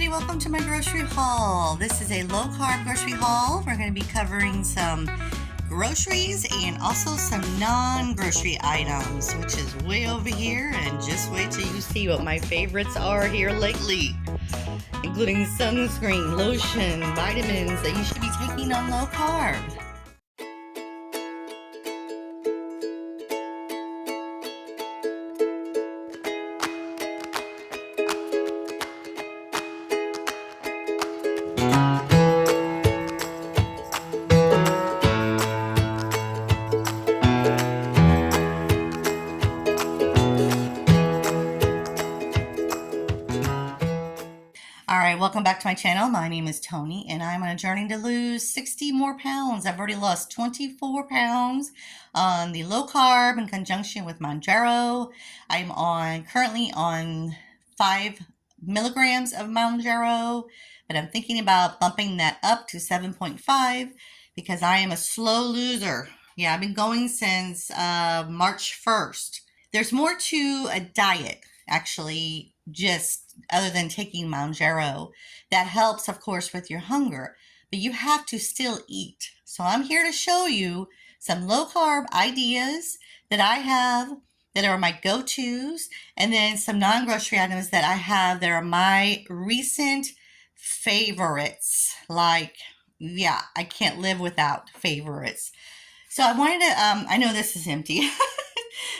everybody, welcome to my grocery haul. This is a low-carb grocery haul. We're going to be covering some groceries and also some non-grocery items, which is way over here, and just wait till you see what my favorites are here lately, including sunscreen, lotion, vitamins that you should be taking on low carb. Alright, welcome back to my channel. My name is Tony and I'm on a journey to lose 60 more pounds. I've already lost 24 pounds on the low carb in conjunction with Mounjaro. I'm currently on 5 milligrams of Mounjaro, but I'm thinking about bumping that up to 7.5 because I am a slow loser. Yeah, I've been going since March 1st. There's more to a diet, actually, just other than taking Mounjaro. That helps, of course, with your hunger, but you have to still eat. So I'm here to show you some low-carb ideas that I have that are my go-tos, and then some non-grocery items that I have that are my recent favorites. Like, yeah, I can't live without favorites. So I wanted to, I know this is empty.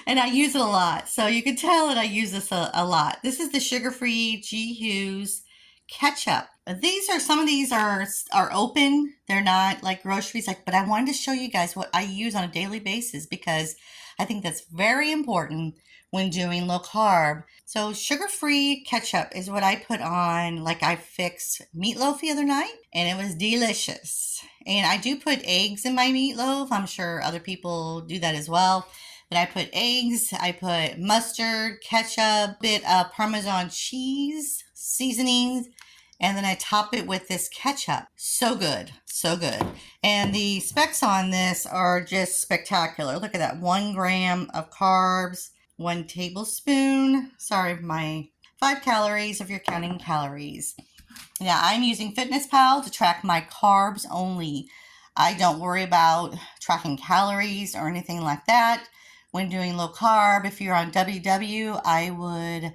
And I use it a lot. So you can tell that I use this a lot. This is the sugar-free G. Hughes ketchup. Some of these are open. They're not like groceries, but I wanted to show you guys what I use on a daily basis because I think that's very important when doing low carb. So sugar-free ketchup is what I put on. Like, I fixed meatloaf the other night and it was delicious. And I do put eggs in my meatloaf. I'm sure other people do that as well. But I put eggs, I put mustard, ketchup, bit of Parmesan cheese, seasonings, and then I top it with this ketchup. So good, so good. And the specs on this are just spectacular. Look at that, 1 gram of carbs, 1 tablespoon, my 5 calories if you're counting calories. Now, I'm using FitnessPal to track my carbs only. I don't worry about tracking calories or anything like that. When doing low carb, if you're on WW, I would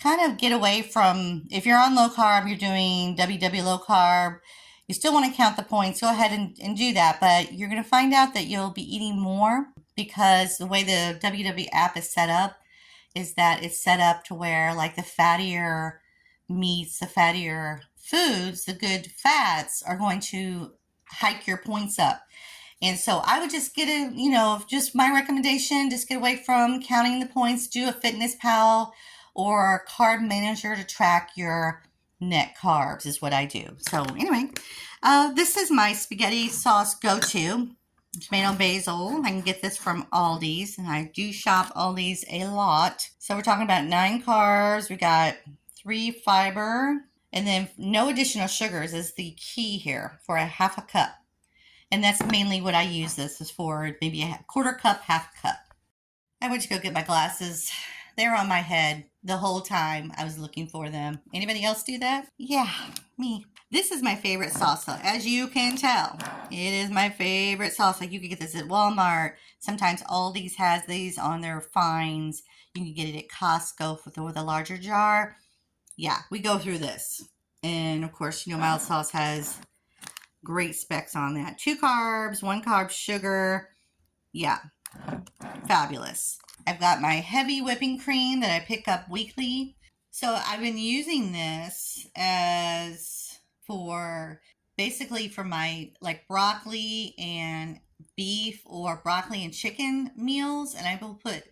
kind of get away from, if you're on low carb, you're doing WW low carb, you still want to count the points, go ahead and do that, but you're going to find out that you'll be eating more because the way the WW app is set up is that it's set up to where, like, the fattier meats, the fattier foods, the good fats are going to hike your points up. And so I would just just my recommendation, just get away from counting the points, do a FitnessPal or a carb manager to track your net carbs is what I do. So anyway, this is my spaghetti sauce go-to, tomato basil. I can get this from Aldi's, and I do shop Aldi's a lot. So we're talking about 9 carbs. We got 3 fiber, and then no additional sugars is the key here for a half a cup. And that's mainly what I use this is for, maybe a quarter cup, half cup. I went to go get my glasses. They were on my head the whole time I was looking for them. Anybody else do that? Yeah, me. This is my favorite salsa, as you can tell. It is my favorite salsa. You can get this at Walmart. Sometimes Aldi's has these on their fines. You can get it at Costco with a larger jar. Yeah, we go through this. And of course, mild sauce has great specs on that. 2 carbs, 1 carb sugar. Yeah, fabulous. I've got my heavy whipping cream that I pick up weekly. So I've been using this basically for my broccoli and beef or broccoli and chicken meals. And I will put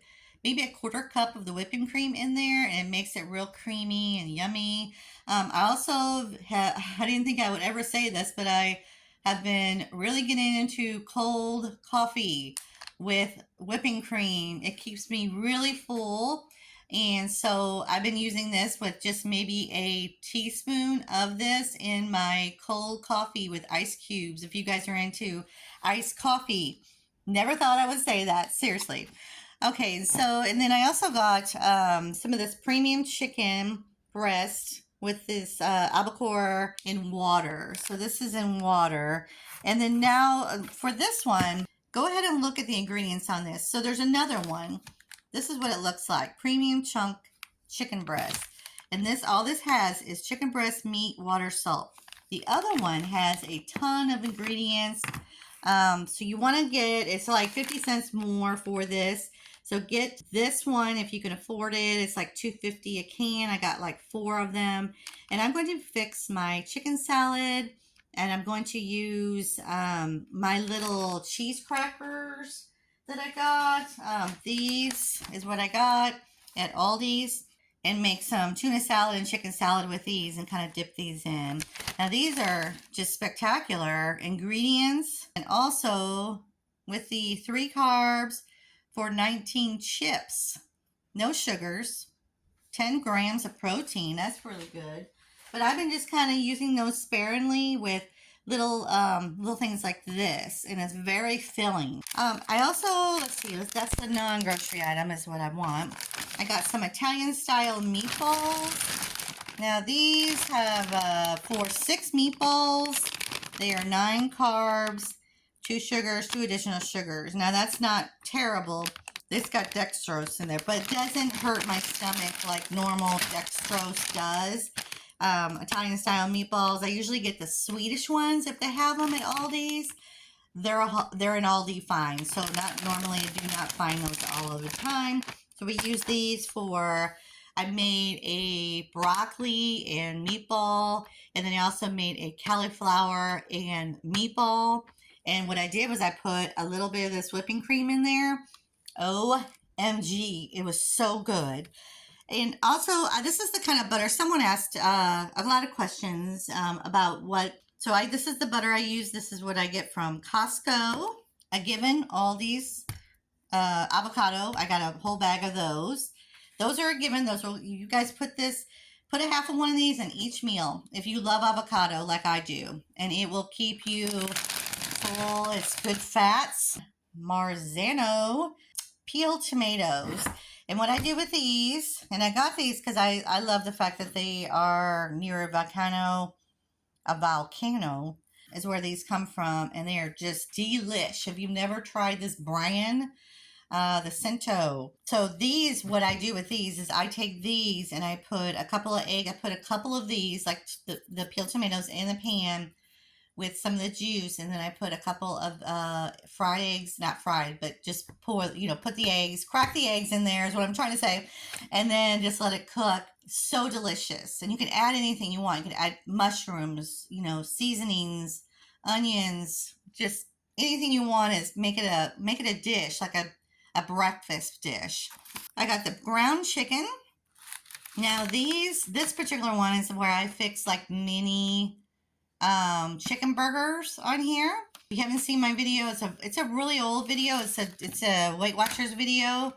maybe a quarter cup of the whipping cream in there, and it makes it real creamy and yummy. I didn't think I would ever say this, but I have been really getting into cold coffee with whipping cream. It keeps me really full. And so I've been using this with just maybe a teaspoon of this in my cold coffee with ice cubes. If you guys are into iced coffee, never thought I would say that, seriously. Okay, so, and then I also got some of this premium chicken breast with this albacore in water. So this is in water. And then now for this one, go ahead and look at the ingredients on this. So there's another one. This is what it looks like. Premium chunk chicken breast. And this, all this has is chicken breast, meat, water, salt. The other one has a ton of ingredients. So you want to get, it's like 50 cents more for this. So get this one if you can afford it. It's like $2.50 a can. I got like 4 of them. And I'm going to fix my chicken salad. And I'm going to use my little cheese crackers that I got. These is what I got at Aldi's. And make some tuna salad and chicken salad with these and kind of dip these in. Now these are just spectacular ingredients. And also with the 3 carbs for 19 chips. No sugars. 10 grams of protein. That's really good. But I've been just kind of using those sparingly with little things like this, and it's very filling. I also, let's see, that's the non-grocery item is what I want. I got some Italian style meatballs. Now these have for 6 meatballs. They are 9 carbs, 2 sugars, 2 additional sugars. Now that's not terrible. It's got dextrose in there, but it doesn't hurt my stomach like normal dextrose does. Italian style meatballs. I usually get the Swedish ones if they have them at Aldi's. They're in Aldi fine, so not normally I do not find those all of the time. So we use these for, I made a broccoli and meatball, and then I also made a cauliflower and meatball. And what I did was I put a little bit of this whipping cream in there. OMG, it was so good. And also, this is the kind of butter. Someone asked a lot of questions about what. So this is the butter I use. This is what I get from Costco. I given all these avocado. I got a whole bag of those. Those are a given. Those will, you guys put a half of one of these in each meal if you love avocado like I do, and it will keep you full. It's good fats. Marzano peeled tomatoes. And what I do with these, and I got these because I love the fact that they are near a volcano is where these come from, and they are just delish. If you've never tried this brand, the Cento. So these, what I do with these is I take these and I put a couple of eggs. I put a couple of these, like the peeled tomatoes, in the pan with some of the juice, and then I put a couple of fried eggs, not fried, but just put the eggs, crack the eggs in there is what I'm trying to say, and then just let it cook. So delicious. And you can add anything you want. You can add mushrooms, seasonings, onions, just anything you want. Is make it a dish, like a breakfast dish. I got the ground chicken. Now this particular one is where I fix like mini chicken burgers on here. If you haven't seen my video, it's a really old video. It's a Weight Watchers video,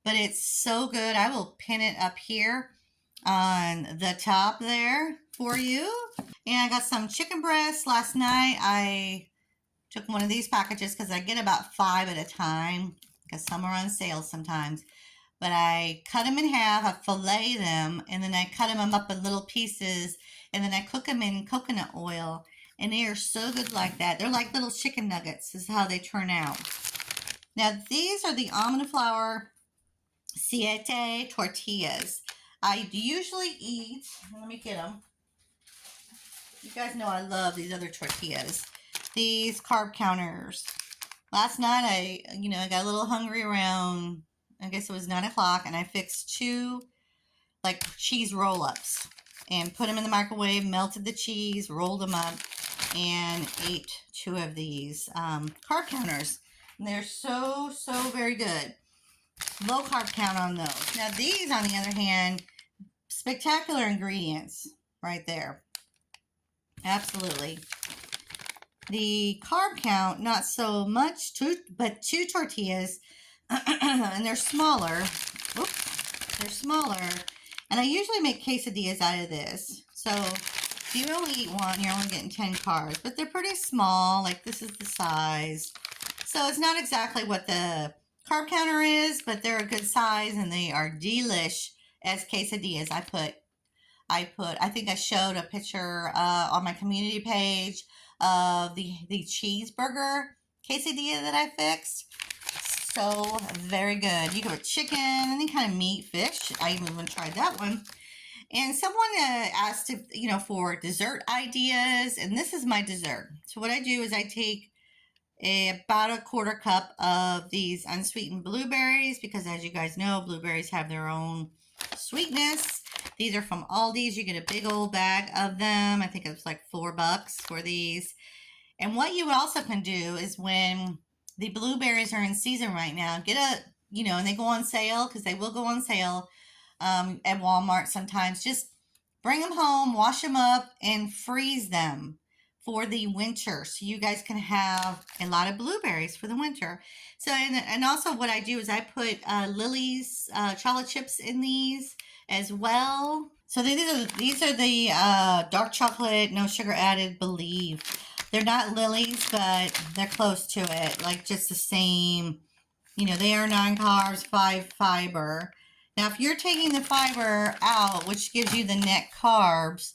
but it's so good. I will pin it up here on the top there for you. And I got some chicken breasts. Last night I took one of these packages because I get about 5 at a time because some are on sale sometimes. But I cut them in half, I fillet them, and then I cut them up in little pieces, and then I cook them in coconut oil, and they are so good like that. They're like little chicken nuggets is how they turn out. Now, these are the almond flour siete tortillas. I usually eat, let me get them. You guys know I love these other tortillas. These carb counters. Last night, I got a little hungry around, I guess it was 9 o'clock, and I fixed 2 like cheese roll-ups and put them in the microwave, melted the cheese, rolled them up, and ate 2 of these carb counters. And they're so very good. Low carb count on those. Now these, on the other hand, spectacular ingredients right there. Absolutely. The carb count, not so much, but 2 tortillas, and they're smaller. Oops, they're smaller. And I usually make quesadillas out of this. So if you only eat one, you're only getting 10 carbs. But they're pretty small. Like this is the size. So it's not exactly what the carb counter is, but they're a good size and they are delish as quesadillas. I put I think I showed a picture on my community page of the cheeseburger quesadilla that I fixed. So very good. You can put chicken, any kind of meat, fish. I even tried that one. And someone asked if, for dessert ideas, and this is my dessert. So what I do is I take about a quarter cup of these unsweetened blueberries, because as you guys know, blueberries have their own sweetness. These are from Aldi's. You get a big old bag of them. I think it's like $4 for these. And what you also can do is, when the blueberries are in season right now, get and they go on sale, because they will go on sale at Walmart sometimes. Just bring them home, wash them up, and freeze them for the winter, so you guys can have a lot of blueberries for the winter. So, and also what I do is I put Lily's chocolate chips in these as well. So these are the dark chocolate, no sugar added, Believe. They're not Lily's, but they're close to it, like just the same. They are 9 carbs, 5 fiber. Now, if you're taking the fiber out, which gives you the net carbs,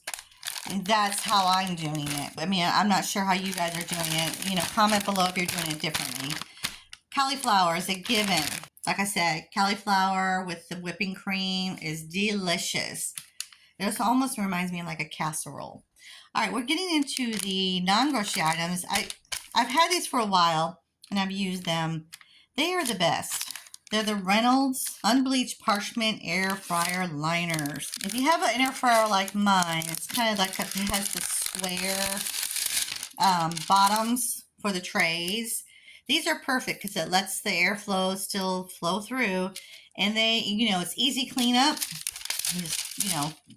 that's how I'm doing it. I mean, I'm not sure how you guys are doing it. Comment below if you're doing it differently. Cauliflower is a given. Like I said, cauliflower with the whipping cream is delicious. This almost reminds me of like a casserole. All right, we're getting into the non-grocery items. I've had these for a while, and I've used them. They are the best. They're the Reynolds Unbleached Parchment Air Fryer Liners. If you have an air fryer like mine, it's kind of like it has the square bottoms for the trays. These are perfect because it lets the airflow still flow through, and it's easy cleanup. You just,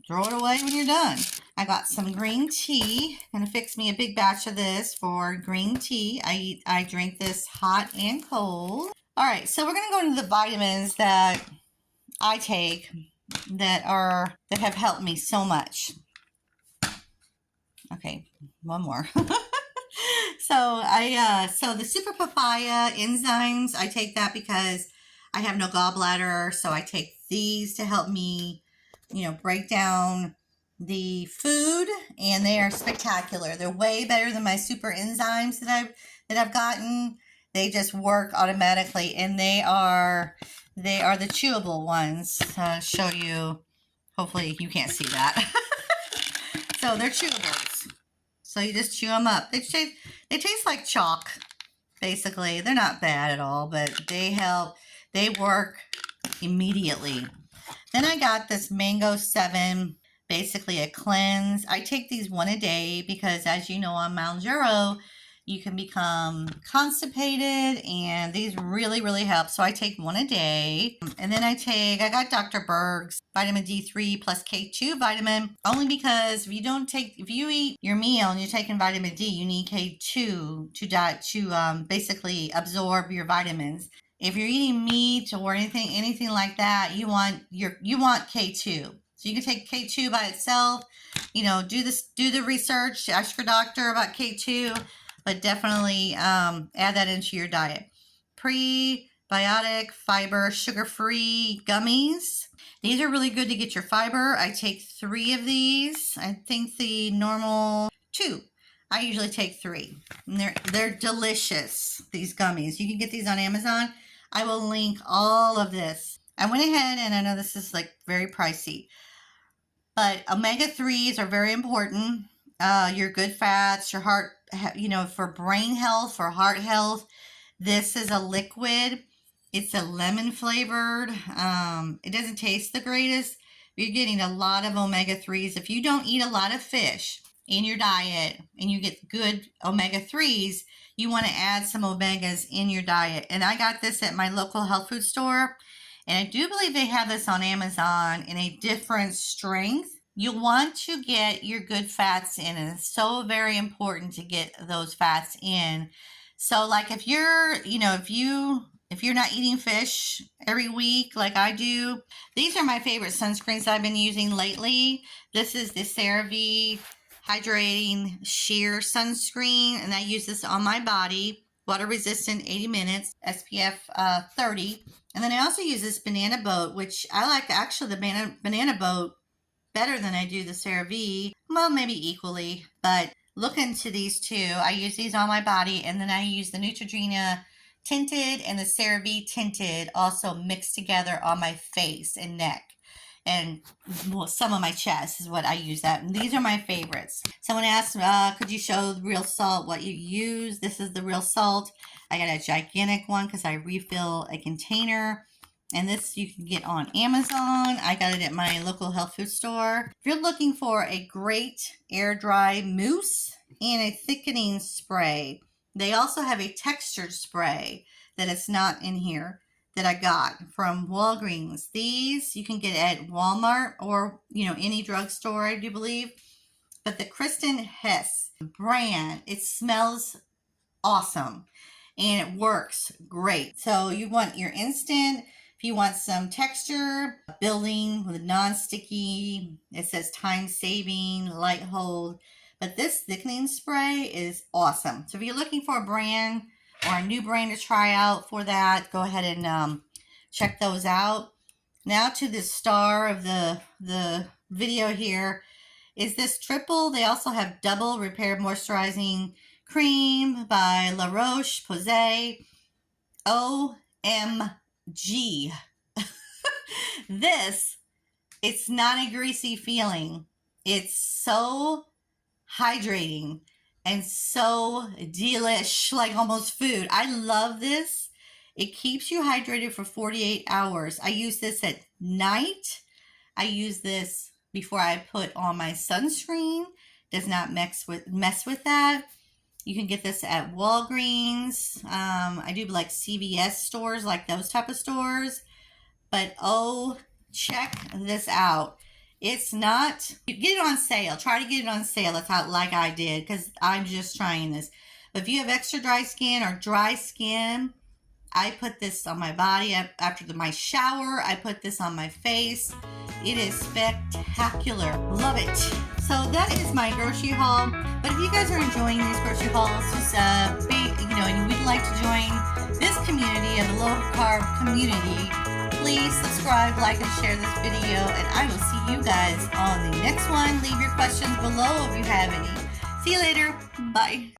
throw it away when you're done. I got some green tea. Gonna fix me a big batch of this for green tea. I drink this hot and cold. All right, so we're gonna go into the vitamins that I take that have helped me so much. Okay, one more. So the Super Papaya enzymes, I take that because I have no gallbladder, so I take these to help me, break down the food, and they are spectacular. They're way better than my super enzymes that I've gotten. They just work automatically, and they are the chewable ones. I'll show you. Hopefully you can't see that. So they're chewables. So you just chew them up. They taste like chalk, basically. They're not bad at all, but they help. They work immediately. Then I got this Mango 7, basically a cleanse. I take these one a day because, as you know, on Mounjaro, you can become constipated, and these really, really help. So I take one a day. And then I got Dr. Berg's vitamin D3 plus K2 vitamin, only because if you eat your meal and you're taking vitamin D, you need K2 to basically absorb your vitamins. If you're eating meat or anything like that, you want K2. So you can take K2 by itself. Do the research, ask your doctor about K2, but definitely add that into your diet. Prebiotic fiber, sugar-free gummies. These are really good to get your fiber. I take 3 of these. I think the normal 2. I usually take 3. And they're delicious, these gummies. You can get these on Amazon. I will link all of this. I went ahead, and I know this is like very pricey, but omega-3s are very important. Your good fats, your heart, for brain health, for heart health. This is a liquid. It's a lemon flavored. It doesn't taste the greatest. You're getting a lot of omega-3s. If you don't eat a lot of fish in your diet and you get good omega-3s, you want to add some omegas in your diet. And I got this at my local health food store, and I do believe they have this on Amazon in a different strength. You'll want to get your good fats in, and it's so very important to get those fats in. So like if you're not eating fish every week like I do, these are my favorite sunscreens I've been using lately. This is the CeraVe Hydrating Sheer Sunscreen, and I use this on my body. Water resistant, 80 minutes, SPF 30. And then I also use this Banana Boat, which I like. Actually, the Banana Boat better than I do the CeraVe. Well, maybe equally, but look into these two. I use these on my body, and then I use the Neutrogena tinted and the CeraVe tinted also mixed together on my face and neck. And well, some of my chest is what I use that. And these are my favorites. Someone asked, could you show the real salt, what you use? This is the real salt. I got a gigantic one because I refill a container. And this you can get on Amazon. I got it at my local health food store. If you're looking for a great air dry mousse and a thickening spray, they also have a textured spray that is not in here that I got from Walgreens. These you can get at Walmart or, any drugstore, I do believe. But the Kristen Hess brand, it smells awesome and it works great. So you want your instant. If you want some texture, building with non-sticky, it says time saving, light hold. But this thickening spray is awesome. So if you're looking for a brand or a new brand to try out for that, go ahead and check those out. Now to the star of the video here is this triple. They also have double repair moisturizing cream by La Roche-Posay. OMG. This, it's not a greasy feeling. It's so hydrating and so delish, like almost food. I love this. It keeps you hydrated for 48 hours. I use this at night. I use this before I put on my sunscreen. Does not mess with that. You can get this at Walgreens. I do like CVS stores, like those type of stores. But check this out. It's not, you get it on sale. Try to get it on sale. That's how, like I did, because I'm just trying this. But if you have extra dry skin or dry skin, I put this on my body after my shower. I put this on my face. It is spectacular. Love it. So that is my grocery haul. But if you guys are enjoying these grocery hauls, just and you would like to join this community of the low carb community, please subscribe, like, and share this video. And I will see you guys on the next one. Leave your questions below if you have any. See you later. Bye.